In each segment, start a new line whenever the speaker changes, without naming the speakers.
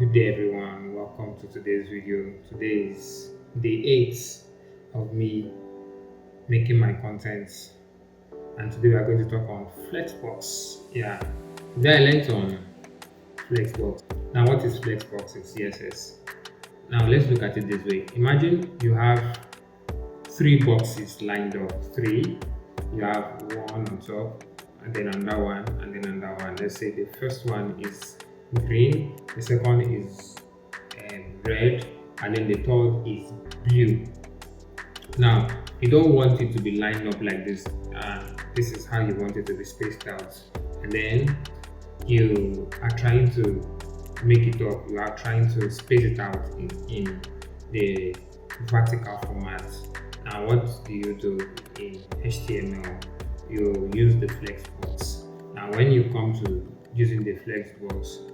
Good day, everyone. Welcome to today's video. Today is day 8 of me making my content, and today we are going to talk on Flexbox. Yeah, today I learned on Flexbox. Now, what is Flexbox in CSS? Now, let's look at it this way. Imagine you have three boxes lined up. Three, you have one on top, and then another one, and then another one. Let's say the first one is green, the second is red, and then the third is blue. Now, you don't want it to be lined up like this. This is how you want it to be spaced out, and then you are trying to make it up. You are trying to space it out in the vertical format. Now, what do you do in HTML? You use the flexbox. Now, when you come to using the flexbox,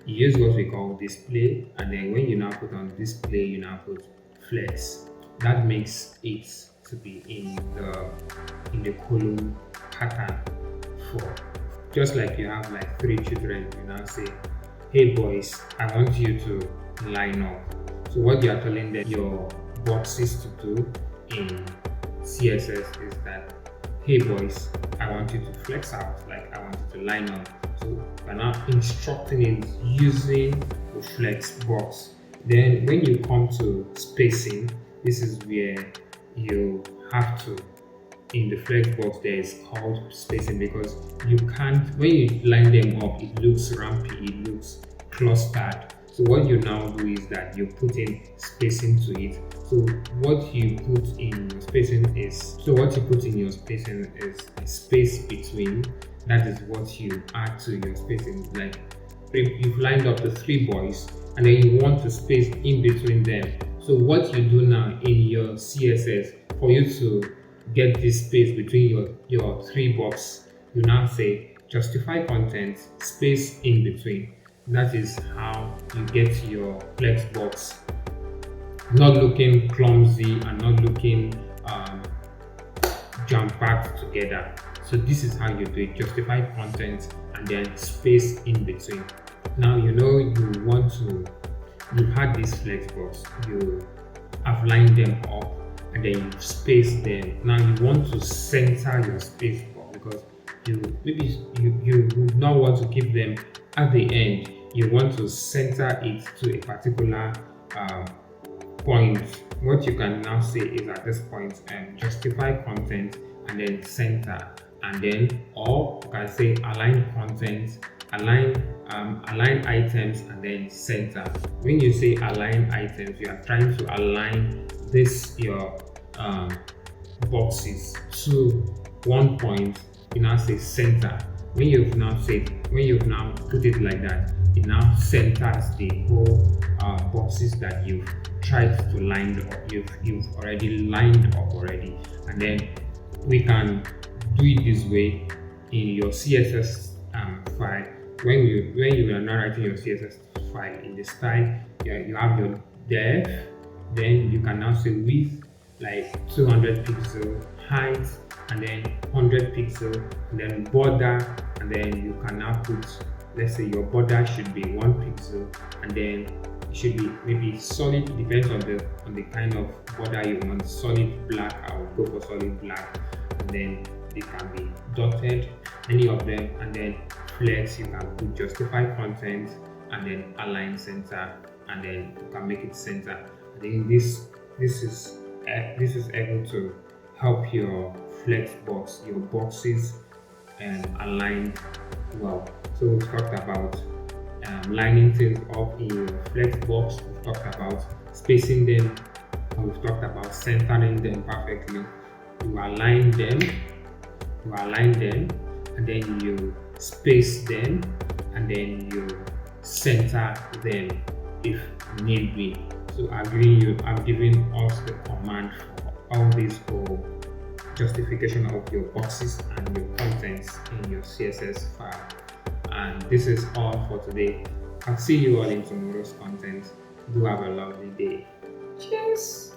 you use what we call display, and then when you now put on display, you now put flex. That makes it to be in the column pattern for, just like you have like three children. You now say, hey boys, I want you to line up. So what you are telling them your boxes to do in CSS is that, hey boys, I want you to flex out, like I want you to line up. So we're now instructing it using the flex box. Then when you come to spacing, this is where you have to, in the flex box there is called spacing, because you can't, when you line them up, it looks rampy, it looks clustered. So what you now do is that you put in spacing to it. So what you put in your spacing is a space between. That is what you add to your spacing. Like you've lined up the three boys, and then you want to space in between them. So what you do now in your CSS, for you to get this space between your three boxes, you now say justify content space in between. That is how you get your flex box not looking clumsy and not looking jam-packed together. So this is how you do it: justify content and then space in between. Now you had this flex box, you have lined them up, and then you space them. Now you want to center your space box, because you would not want to keep them at the end. You want to center it to a particular point. What you can now say is at this point, justify content and then center, and then, or you can say align content, align items, and then center. When you say align items, you are trying to align your boxes to one point. You now say center. When you've now put it like that, it now centers the whole boxes that you've tried to line up. You've already lined up already, and then we can do it this way in your CSS file. When you are now writing your CSS file in the style, you have your def. Then you can now say width like 200 pixel, height, and then 100 pixel, and then border, and then you can now put, let's say your border should be 1 pixel, and then it should be maybe solid. It depends on the kind of border you want. Solid black, I would go for solid black, and then they can be dotted, any of them, and then flex. You can put justify content and then align center, and then you can make it center. I think this is able to help your flex box, your boxes, align well. So we've talked about lining things up in your flex box. We've talked about spacing them, and we've talked about centering them perfectly. You align them, and then you space them, and then you center them if need be. So I'm giving us the command for all this whole justification of your boxes and your contents in your CSS file. And this is all for today. I'll see you all in tomorrow's content. Do have a lovely day. Cheers.